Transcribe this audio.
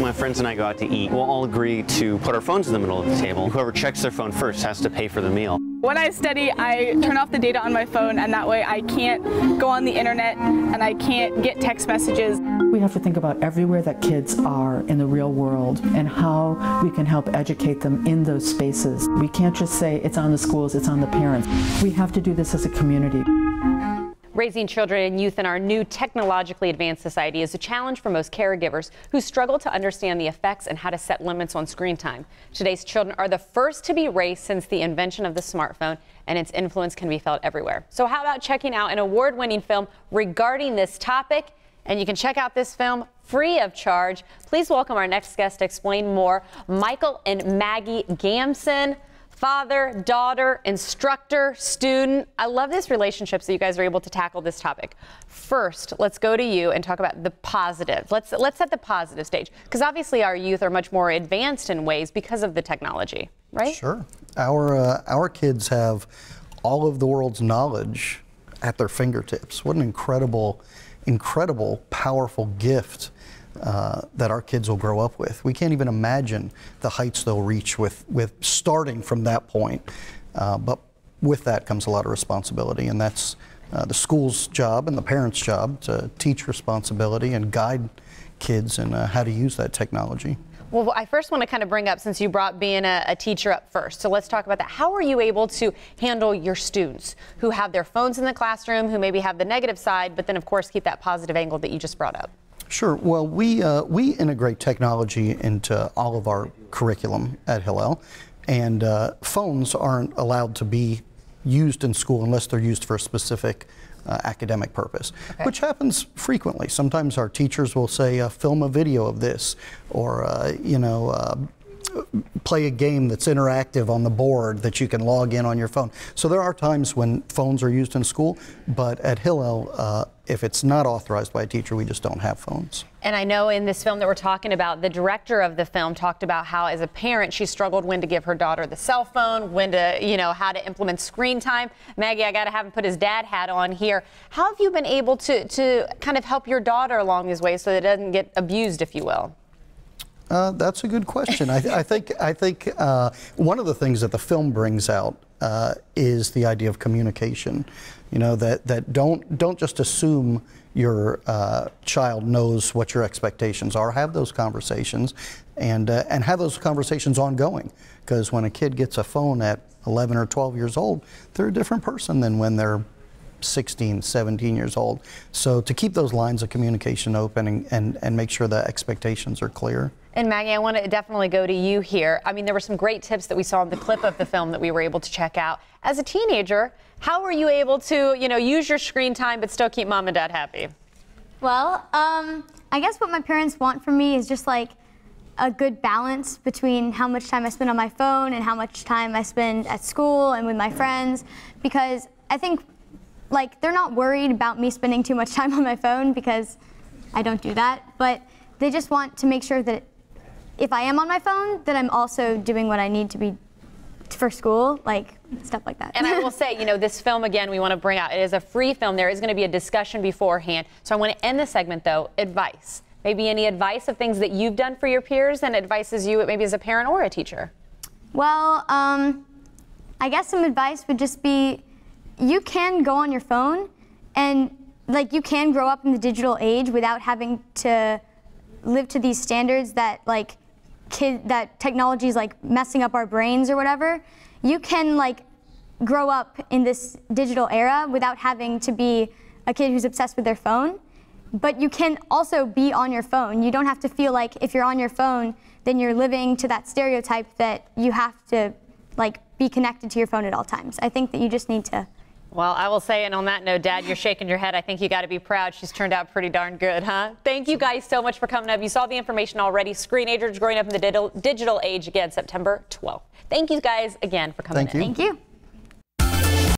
my friends and I go out to eat, we'll all agree to put our phones in the middle of the table. Whoever checks their phone first has to pay for the meal. When I study, I turn off the data on my phone, and that way I can't go on the internet and I can't get text messages. We have to think about everywhere that kids are in the real world and how we can help educate them in those spaces. We can't just say it's on the schools, it's on the parents. We have to do this as a community. Raising children and youth in our new technologically advanced society is a challenge for most caregivers who struggle to understand the effects and how to set limits on screen time. Today's children are the first to be raised since the invention of the smartphone, and its influence can be felt everywhere. So how about checking out an award-winning film regarding this topic? And you can check out this film free of charge. Please welcome our next guest to explain more, Michael and Maggie Gamson. Father, daughter, instructor, student. I love this relationship, so you guys are able to tackle this topic. First, let's go to you and talk about the positive. Let's set the positive stage, because obviously our youth are much more advanced in ways because of the technology, right? Sure. Our kids have all of the world's knowledge at their fingertips. What an incredible, powerful gift that our kids will grow up with. We can't even imagine the heights they'll reach with starting from that point. But with that comes a lot of responsibility, and that's the school's job and the parents' job to teach responsibility and guide kids in how to use that technology. Well, I first want to kind of bring up, since you brought being a teacher up first, so let's talk about that. How are you able to handle your students who have their phones in the classroom, who maybe have the negative side, but then of course keep that positive angle that you just brought up? Sure. Well, we integrate technology into all of our curriculum at Hillel, and phones aren't allowed to be used in school unless they're used for a specific academic purpose, which happens frequently. Sometimes our teachers will say, film a video of this, or play a game that's interactive on the board that you can log in on your phone. So there are times when phones are used in school, but at Hillel, if it's not authorized by a teacher, we just don't have phones. And I know in this film that we're talking about, the director of the film talked about how as a parent she struggled when to give her daughter the cell phone, when to, how to implement screen time. Maggie, I got to have him put his dad hat on here. How have you been able to kind of help your daughter along these ways so that it doesn't get abused, if you will? That's a good question. I think one of the things that the film brings out is the idea of communication. That don't just assume your child knows what your expectations are. Have those conversations, and have those conversations ongoing. Because when a kid gets a phone at 11 or 12 years old, they're a different person than when they're 16, 17 years old. So to keep those lines of communication open and make sure the expectations are clear. And Maggie, I want to definitely go to you here. I mean, there were some great tips that we saw in the clip of the film that we were able to check out. As a teenager, how were you able to, use your screen time but still keep mom and dad happy? Well, I guess what my parents want from me is just like a good balance between how much time I spend on my phone and how much time I spend at school and with my friends, because I think they're not worried about me spending too much time on my phone, because I don't do that, but they just want to make sure that if I am on my phone, that I'm also doing what I need to be for school, stuff like that. And I will say, this film, again, we want to bring out, it is a free film. There is going to be a discussion beforehand. So I want to end the segment, though, advice. Maybe any advice of things that you've done for your peers and advices you maybe as a parent or a teacher? Well, I guess some advice would just be, you can go on your phone and you can grow up in the digital age without having to live to these standards that that technology is messing up our brains or whatever. You can grow up in this digital era without having to be a kid who's obsessed with their phone. But you can also be on your phone. You don't have to feel like if you're on your phone, then you're living to that stereotype that you have to be connected to your phone at all times. I think that you just need to. Well, I will say, and on that note, Dad, you're shaking your head. I think you got to be proud. She's turned out pretty darn good, huh? Thank you guys so much for coming up. You saw the information already. Screenagers growing up in the digital age again, September 12th. Thank you guys again for coming in. Thank you. Thank you.